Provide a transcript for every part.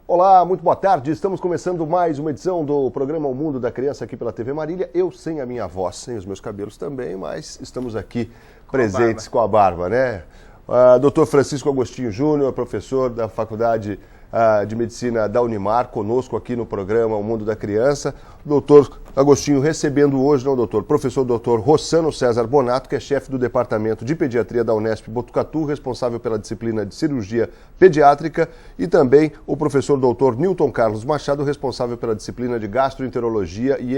Olá, muito boa tarde. Estamos começando mais uma edição do programa O Mundo da Criança aqui pela TV Marília. Eu sem a minha voz, sem os meus cabelos também, mas estamos aqui presentes com a barba, né? Dr. Francisco Agostinho Júnior, professor da Faculdade de Medicina da Unimar, conosco aqui no programa O Mundo da Criança. Doutor Agostinho recebendo hoje, não, doutor, professor Dr. Rossano César Bonato, que é chefe do Departamento de Pediatria da Unesp Botucatu, responsável pela disciplina de Cirurgia Pediátrica, e também o professor Dr. Newton Carlos Machado, responsável pela disciplina de Gastroenterologia e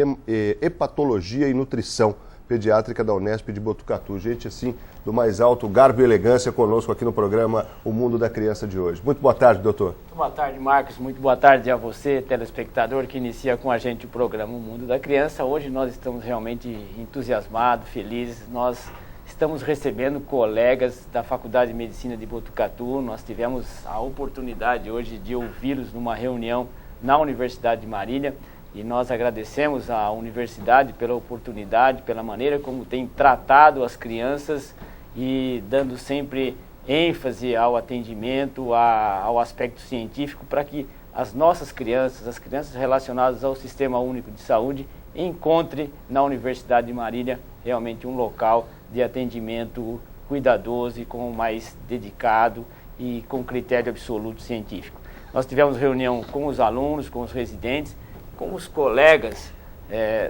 Hepatologia e Nutrição Pediátrica da Unesp de Botucatu. Gente, assim, do mais alto garbo e elegância conosco aqui no programa O Mundo da Criança de hoje. Muito boa tarde, doutor. Muito boa tarde, Marcos. Muito boa tarde a você, telespectador, que inicia com a gente o programa O Mundo da Criança. Hoje nós estamos realmente entusiasmados, felizes. Nós estamos recebendo colegas da Faculdade de Medicina de Botucatu. Nós tivemos a oportunidade hoje de ouvi-los numa reunião na Universidade de Marília. E nós agradecemos à universidade pela oportunidade, pela maneira como tem tratado as crianças e dando sempre ênfase ao atendimento, ao aspecto científico, para que as nossas crianças, as crianças relacionadas ao Sistema Único de Saúde, encontrem na Universidade de Marília realmente um local de atendimento cuidadoso e com mais dedicado e com critério absoluto científico. Nós tivemos reunião com os alunos, com os residentes, com os colegas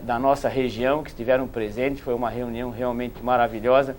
da nossa região que estiveram presentes. Foi uma reunião realmente maravilhosa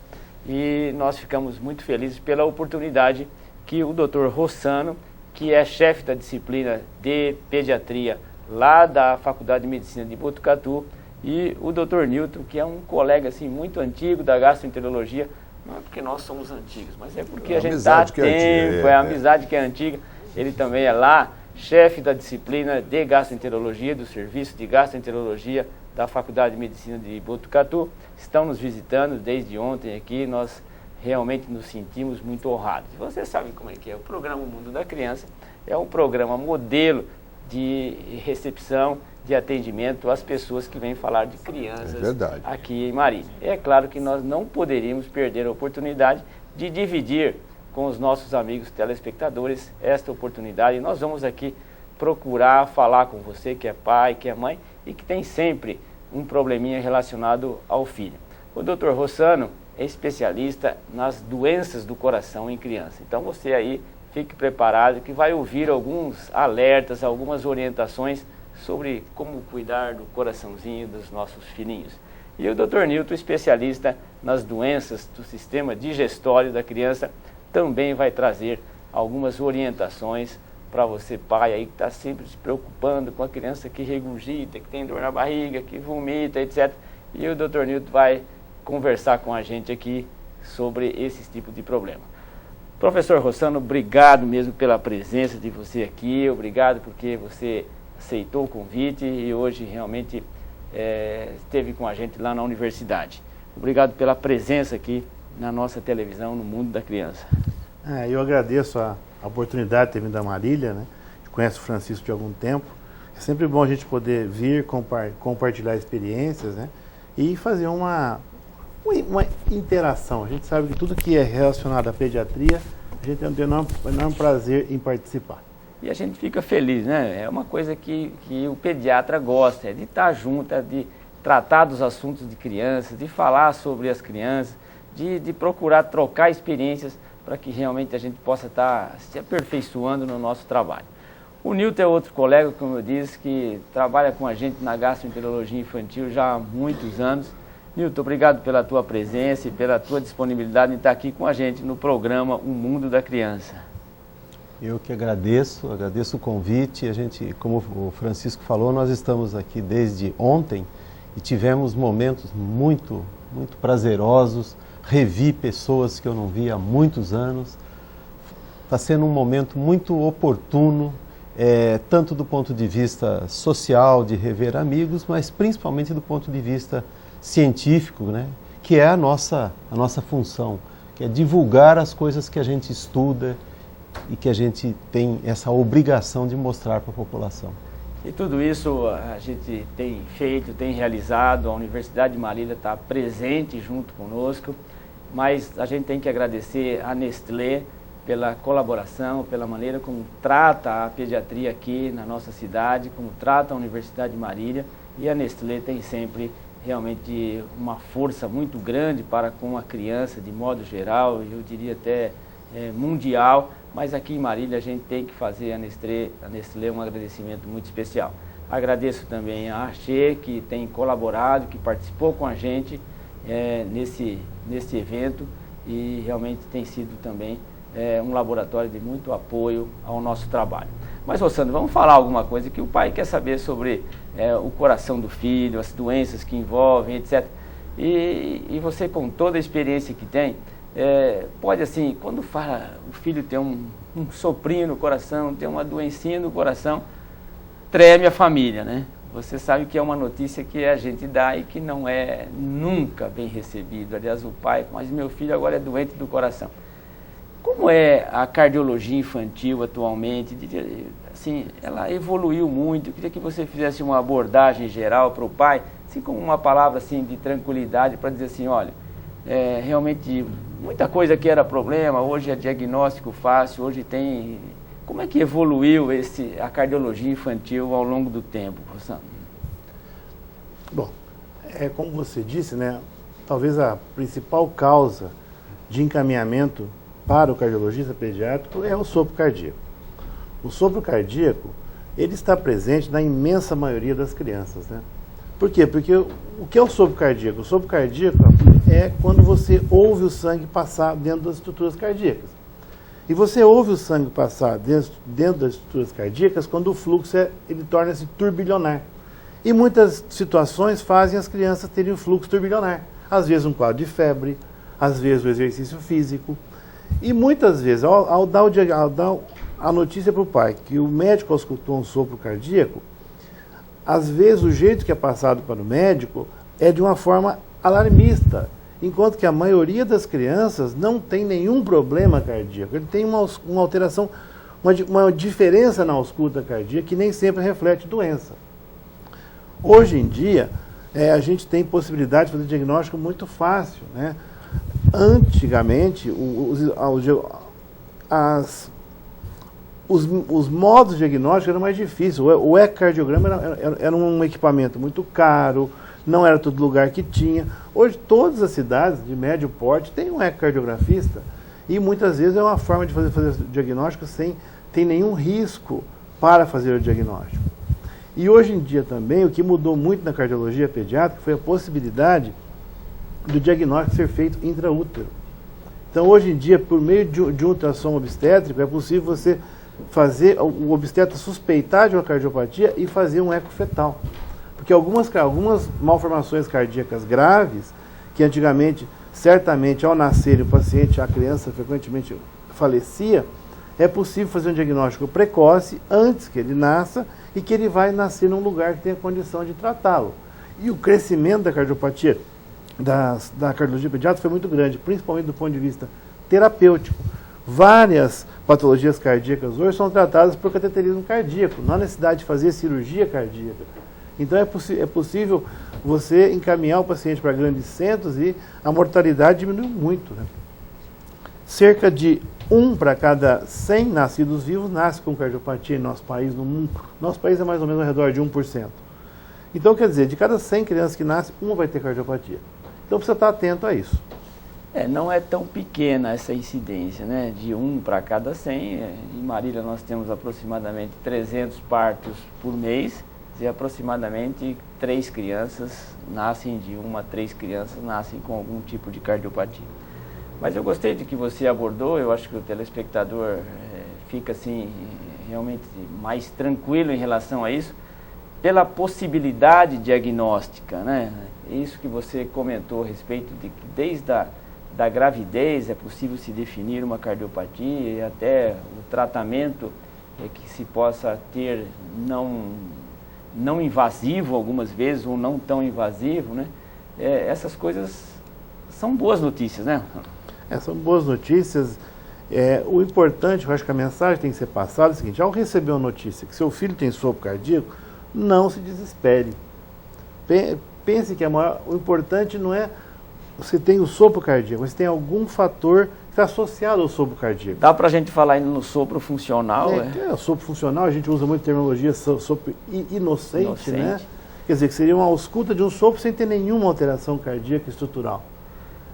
e nós ficamos muito felizes pela oportunidade que o Dr. Rossano, que é chefe da disciplina de pediatria lá da Faculdade de Medicina de Botucatu, e o Dr. Newton, que é um colega assim, muito antigo da gastroenterologia. Não é porque nós somos antigos, mas é porque a gente está há tempo, a amizade que é antiga. Ele também é lá chefe da disciplina de gastroenterologia, do serviço de gastroenterologia da Faculdade de Medicina de Botucatu. Estão nos visitando desde ontem aqui, nós realmente nos sentimos muito honrados. Você sabe como é que é, o programa O Mundo da Criança é um programa modelo de recepção, de atendimento às pessoas que vêm falar de crianças aqui em Marília. É claro que nós não poderíamos perder a oportunidade de dividir com os nossos amigos telespectadores esta oportunidade. E nós vamos aqui procurar falar com você que é pai, que é mãe e que tem sempre um probleminha relacionado ao filho. O Dr. Rossano é especialista nas doenças do coração em criança. Então você aí fique preparado que vai ouvir alguns alertas, algumas orientações sobre como cuidar do coraçãozinho dos nossos filhinhos. E o Dr. Newton, especialista nas doenças do sistema digestório da criança, também vai trazer algumas orientações para você, pai aí que está sempre se preocupando com a criança que regurgita, que tem dor na barriga, que vomita, etc. E o Dr. Newton vai conversar com a gente aqui sobre esse tipo de problema. Professor Rossano, obrigado mesmo pela presença de você aqui, obrigado porque você aceitou o convite e hoje realmente esteve com a gente lá na universidade. Obrigado pela presença aqui na nossa televisão, no Mundo da Criança. Eu agradeço a oportunidade de ter vindo a Marília, né? Eu conheço o Francisco de algum tempo. É sempre bom a gente poder vir, compartilhar experiências, né? E fazer uma interação. A gente sabe que tudo que é relacionado à pediatria, a gente tem um enorme prazer em participar. E a gente fica feliz, né? É uma coisa que o pediatra gosta, é de estar junto, é de tratar dos assuntos de crianças, de falar sobre as crianças, de procurar trocar experiências para que realmente a gente possa estar se aperfeiçoando no nosso trabalho. O Newton é outro colega, como eu disse, que trabalha com a gente na gastroenterologia infantil já há muitos anos. Newton, obrigado pela tua presença e pela tua disponibilidade em estar aqui com a gente no programa O Mundo da Criança. Eu que agradeço o convite. A gente, como o Francisco falou, nós estamos aqui desde ontem e tivemos momentos muito prazerosos. Revi pessoas que eu não via há muitos anos. Está sendo um momento muito oportuno tanto do ponto de vista social, de rever amigos, mas principalmente do ponto de vista científico, né? Que é a nossa função, que é divulgar as coisas que a gente estuda e que a gente tem essa obrigação de mostrar para a população. E tudo isso a gente tem feito, tem realizado, a Universidade de Marília está presente junto conosco, mas a gente tem que agradecer a Nestlé pela colaboração, pela maneira como trata a pediatria aqui na nossa cidade, como trata a Universidade de Marília, e a Nestlé tem sempre realmente uma força muito grande para com a criança, de modo geral, eu diria até mundial, mas aqui em Marília a gente tem que fazer a Nestlé um agradecimento muito especial. Agradeço também a Archê, que tem colaborado, que participou com a gente nesse evento e realmente tem sido também um laboratório de muito apoio ao nosso trabalho. Mas, Rossandro, vamos falar alguma coisa que o pai quer saber sobre o coração do filho, as doenças que envolvem, etc. E você, com toda a experiência que tem, pode, assim, quando fala o filho tem um soprinho no coração, tem uma doencinha no coração, treme a família, né? Você sabe que é uma notícia que a gente dá e que não é nunca bem recebido. Aliás, o pai, mas meu filho agora é doente do coração. Como é a cardiologia infantil atualmente? Assim, ela evoluiu muito. Eu queria que você fizesse uma abordagem geral para o pai, assim, com uma palavra assim, de tranquilidade, para dizer assim, olha, realmente muita coisa que era problema, hoje é diagnóstico fácil, hoje tem... Como é que evoluiu a cardiologia infantil ao longo do tempo, Rossandro? Bom, como você disse, né, talvez a principal causa de encaminhamento para o cardiologista pediátrico é o sopro cardíaco. O sopro cardíaco, ele está presente na imensa maioria das crianças, né? Por quê? Porque o que é o sopro cardíaco? O sopro cardíaco é quando você ouve o sangue passar dentro das estruturas cardíacas. E você ouve o sangue passar dentro das estruturas cardíacas quando o fluxo ele torna-se turbilionar. E muitas situações fazem as crianças terem um fluxo turbilionar. Às vezes um quadro de febre, às vezes o exercício físico. E muitas vezes, ao dar a notícia para o pai que o médico auscultou um sopro cardíaco, às vezes o jeito que é passado para o médico é de uma forma alarmista, enquanto que a maioria das crianças não tem nenhum problema cardíaco. Ele tem uma alteração, uma diferença na ausculta cardíaca que nem sempre reflete doença. Hoje em dia, a gente tem possibilidade de fazer diagnóstico muito fácil, né? Antigamente, os modos diagnósticos eram mais difíceis. O ecocardiograma era um equipamento muito caro, não era todo lugar que tinha. Hoje, todas as cidades de médio porte têm um ecocardiografista e muitas vezes é uma forma de fazer o diagnóstico sem ter nenhum risco para fazer o diagnóstico. E hoje em dia também, o que mudou muito na cardiologia pediátrica foi a possibilidade do diagnóstico ser feito intraútero. Então, hoje em dia, por meio de um ultrassom obstétrico, é possível você fazer o obstetra suspeitar de uma cardiopatia e fazer um eco fetal. Porque algumas malformações cardíacas graves, que antigamente, certamente, ao nascer o paciente, a criança frequentemente falecia, é possível fazer um diagnóstico precoce antes que ele nasça e que ele vai nascer num lugar que tenha condição de tratá-lo. E o crescimento da cardiopatia, da cardiologia pediátrica foi muito grande, principalmente do ponto de vista terapêutico. Várias patologias cardíacas hoje são tratadas por cateterismo cardíaco, não há necessidade de fazer cirurgia cardíaca. Então é possível você encaminhar o paciente para grandes centros e a mortalidade diminuiu muito, né? Cerca de 1 para cada 100 nascidos vivos nasce com cardiopatia em nosso país, no mundo. Nosso país é mais ou menos ao redor de 1%. Então, quer dizer, de cada 100 crianças que nascem, uma vai ter cardiopatia. Então precisa estar atento a isso. Não é tão pequena essa incidência, né? De 1 para cada 100. Em Marília nós temos aproximadamente 300 partos por mês e aproximadamente 3 crianças nascem de 1 a 3 crianças nascem com algum tipo de cardiopatia. Mas eu gostei de que você abordou, eu acho que o telespectador fica assim realmente mais tranquilo em relação a isso, pela possibilidade diagnóstica, né? Isso que você comentou a respeito de que desde da gravidez é possível se definir uma cardiopatia e até o tratamento que se possa ter não invasivo algumas vezes, ou não tão invasivo, né? Essas coisas são boas notícias, né? São boas notícias. O importante, eu acho que a mensagem tem que ser passada é o seguinte: ao receber uma notícia que seu filho tem sopro cardíaco, não se desespere. Pense que o importante não é você tem o sopro cardíaco, você tem algum fator que está associado ao sopro cardíaco. Dá para a gente falar ainda no sopro funcional? O sopro funcional, a gente usa muito a terminologia sopro inocente, né? Quer dizer, que seria uma ausculta de um sopro sem ter nenhuma alteração cardíaca estrutural.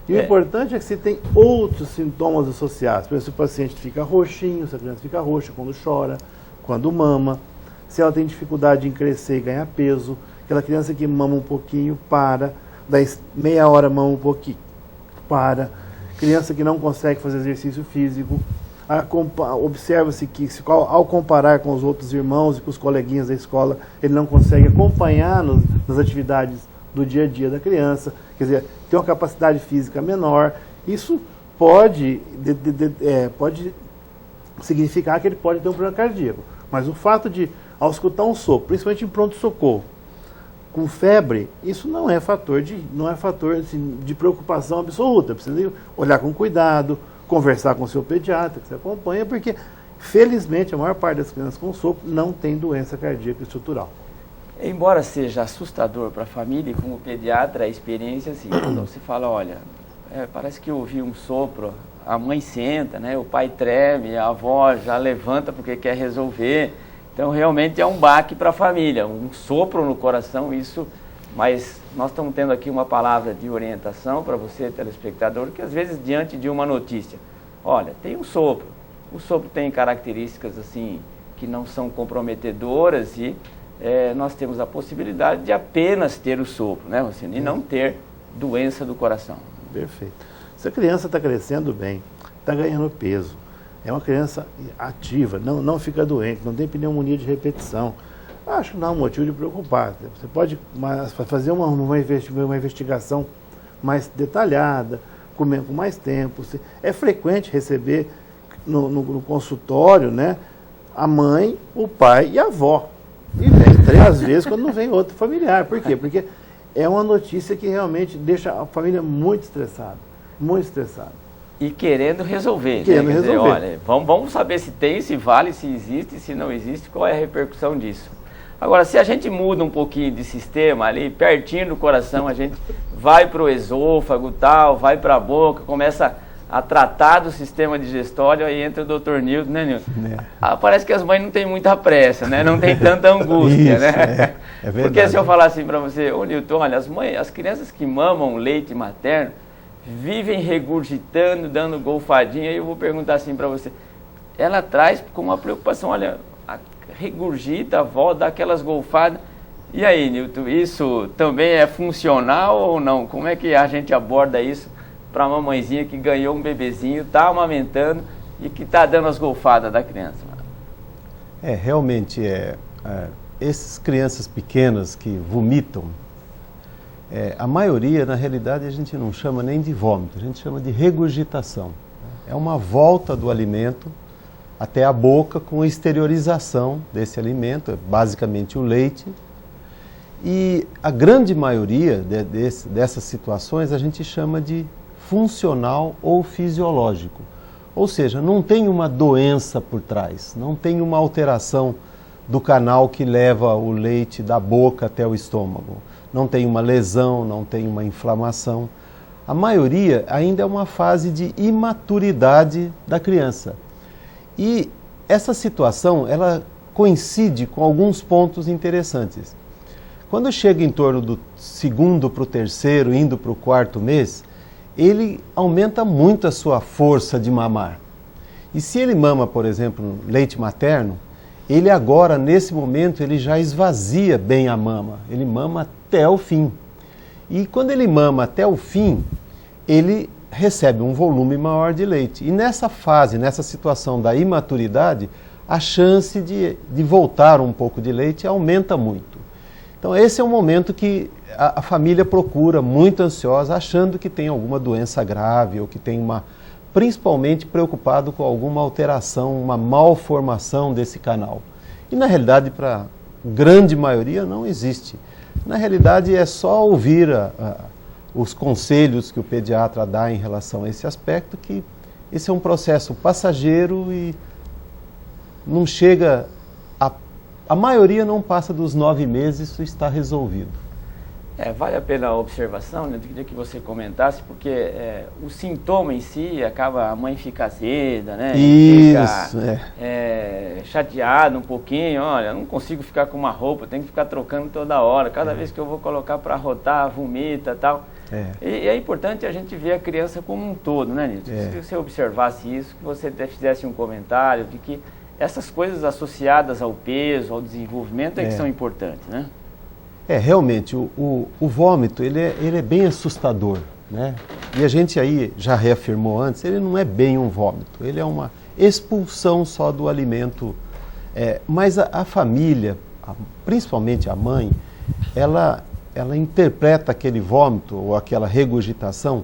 E o importante é que se tem outros sintomas associados. Por exemplo, se o paciente fica roxinho, se a criança fica roxa quando chora, quando mama, se ela tem dificuldade em crescer e ganhar peso, aquela criança que mama um pouquinho, para, daí meia hora mama um pouquinho, para, criança que não consegue fazer exercício físico, observa-se que ao comparar com os outros irmãos e com os coleguinhas da escola, ele não consegue acompanhar nas atividades do dia a dia da criança, quer dizer, tem uma capacidade física menor. Isso pode significar que ele pode ter um problema cardíaco. Mas o fato de, ao escutar um sopro, principalmente em pronto-socorro, com febre, isso não é fator assim, de preocupação absoluta. Precisa olhar com cuidado, conversar com o seu pediatra, que você acompanha, porque, felizmente, a maior parte das crianças com sopro não tem doença cardíaca estrutural. Embora seja assustador para a família, e como pediatra, a experiência, assim, quando você fala, olha, parece que eu ouvi um sopro, a mãe senta, né, o pai treme, a avó já levanta porque quer resolver. Então, realmente é um baque para a família, um sopro no coração, isso. Mas nós estamos tendo aqui uma palavra de orientação para você, telespectador, que às vezes, diante de uma notícia, olha, tem um sopro. O sopro tem características, assim, que não são comprometedoras e nós temos a possibilidade de apenas ter o sopro, né, Rossini? E não ter doença do coração. Perfeito. Se a criança está crescendo bem, está ganhando peso, é uma criança ativa, não fica doente, não tem pneumonia de repetição, acho que não há motivo de preocupar. Você pode fazer uma investigação mais detalhada, com mais tempo. É frequente receber no consultório, né, a mãe, o pai e a avó. E vem 3 vezes quando não vem outro familiar. Por quê? Porque é uma notícia que realmente deixa a família muito estressada. Muito estressada. E querendo resolver. Querendo né? resolver. Dizer, olha, vamos saber se tem, se vale, se existe, se não existe, qual é a repercussão disso. Agora, se a gente muda um pouquinho de sistema ali, pertinho do coração, a gente vai para o esôfago, tal, vai para a boca, começa a tratar do sistema digestório, aí entra o Dr. Nilton, né, Nilton? Parece que as mães não têm muita pressa, né? Não tem tanta angústia, isso, né? É verdade. Porque se eu falar assim para você, ô Nilton, olha, as crianças que mamam leite materno vivem regurgitando, dando golfadinha, e eu vou perguntar assim para você, ela traz com uma preocupação, olha, regurgita, a avó, dá aquelas golfadas. E aí, Nilton, isso também é funcional ou não? Como é que a gente aborda isso para a mamãezinha que ganhou um bebezinho, está amamentando e que está dando as golfadas da criança? Realmente, essas crianças pequenas que vomitam, a maioria, na realidade, a gente não chama nem de vômito, a gente chama de regurgitação. É uma volta do alimento até a boca com exteriorização desse alimento, basicamente o leite. E a grande maioria dessas situações a gente chama de funcional ou fisiológico. Ou seja, não tem uma doença por trás, não tem uma alteração do canal que leva o leite da boca até o estômago. Não tem uma lesão, não tem uma inflamação. A maioria ainda é uma fase de imaturidade da criança. E essa situação, ela coincide com alguns pontos interessantes. Quando chega em torno do 2º para o 3º, indo para o 4º mês, ele aumenta muito a sua força de mamar. E se ele mama, por exemplo, leite materno, ele agora, nesse momento, ele já esvazia bem a mama. Ele mama até o fim. E quando ele mama até o fim, ele recebe um volume maior de leite. E nessa fase, nessa situação da imaturidade, a chance de voltar um pouco de leite aumenta muito. Então esse é um momento que a família procura, muito ansiosa, achando que tem alguma doença grave ou que tem uma principalmente preocupado com alguma alteração, uma malformação desse canal. E na realidade, para a grande maioria, não existe. Na realidade, é só ouvir os conselhos que o pediatra dá em relação a esse aspecto, que esse é um processo passageiro e não chega, a maioria não passa dos 9 meses, isso está resolvido. Vale a pena a observação, né? Eu queria que você comentasse, porque o sintoma em si acaba, a mãe fica azeda, né? Isso, fica chateada um pouquinho, olha, não consigo ficar com uma roupa, tenho que ficar trocando toda hora, cada vez que eu vou colocar para rotar, vomita e tal. E é importante a gente ver a criança como um todo, né, Nilton? Se você observasse isso, que você até fizesse um comentário de que essas coisas associadas ao peso, ao desenvolvimento que são importantes, né? Realmente, o vômito, ele é bem assustador, né? E a gente aí já reafirmou antes, ele não é bem um vômito, ele é uma expulsão só do alimento. Mas a família, principalmente a mãe, ela interpreta aquele vômito ou aquela regurgitação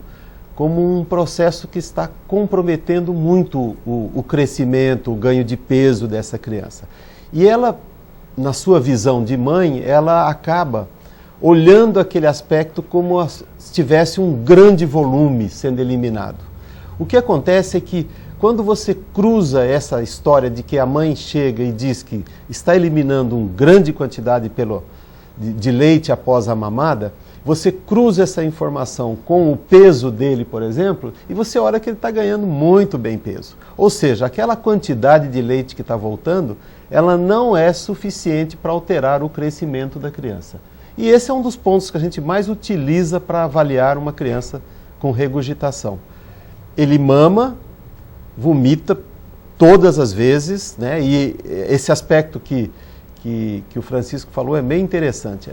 como um processo que está comprometendo muito o crescimento, o ganho de peso dessa criança. E ela, na sua visão de mãe, ela acaba olhando aquele aspecto como se tivesse um grande volume sendo eliminado. O que acontece é que quando você cruza essa história de que a mãe chega e diz que está eliminando uma grande quantidade de leite após a mamada, você cruza essa informação com o peso dele, por exemplo, e você olha que ele está ganhando muito bem peso. Ou seja, aquela quantidade de leite que está voltando, ela não é suficiente para alterar o crescimento da criança. E esse é um dos pontos que a gente mais utiliza para avaliar uma criança com regurgitação. Ele mama, vomita todas as vezes, né? E esse aspecto que o Francisco falou é bem interessante.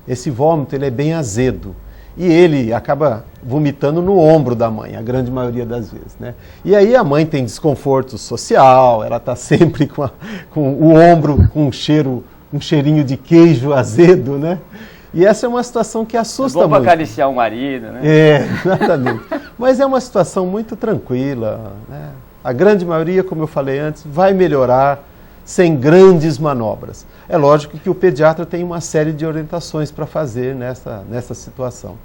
Esse vômito ele é bem azedo e ele acaba vomitando no ombro da mãe, a grande maioria das vezes, né? E aí a mãe tem desconforto social, ela está sempre com o ombro com um cheirinho de queijo azedo, né? E essa é uma situação que assusta muito. É bom para acariciar o marido, né? Exatamente. Mas é uma situação muito tranquila, né? A grande maioria, como eu falei antes, vai melhorar sem grandes manobras. É lógico que o pediatra tem uma série de orientações para fazer nessa situação.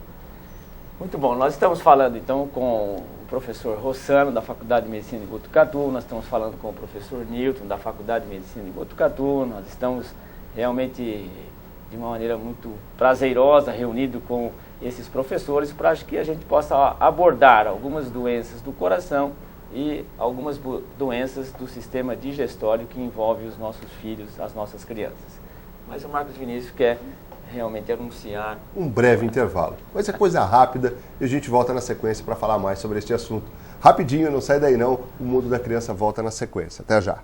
Muito bom. Nós estamos falando então com o professor Rossano, da Faculdade de Medicina de Botucatu, nós estamos falando com o professor Nilton, da Faculdade de Medicina de Botucatu, nós estamos realmente de uma maneira muito prazerosa reunido com esses professores para que a gente possa abordar algumas doenças do coração e algumas doenças do sistema digestório que envolvem os nossos filhos, as nossas crianças. Mas o Marcos Vinícius quer realmente anunciar um breve intervalo. Mas é coisa rápida e a gente volta na sequência para falar mais sobre este assunto. Rapidinho, não sai daí não, o Mundo da Criança volta na sequência. Até já.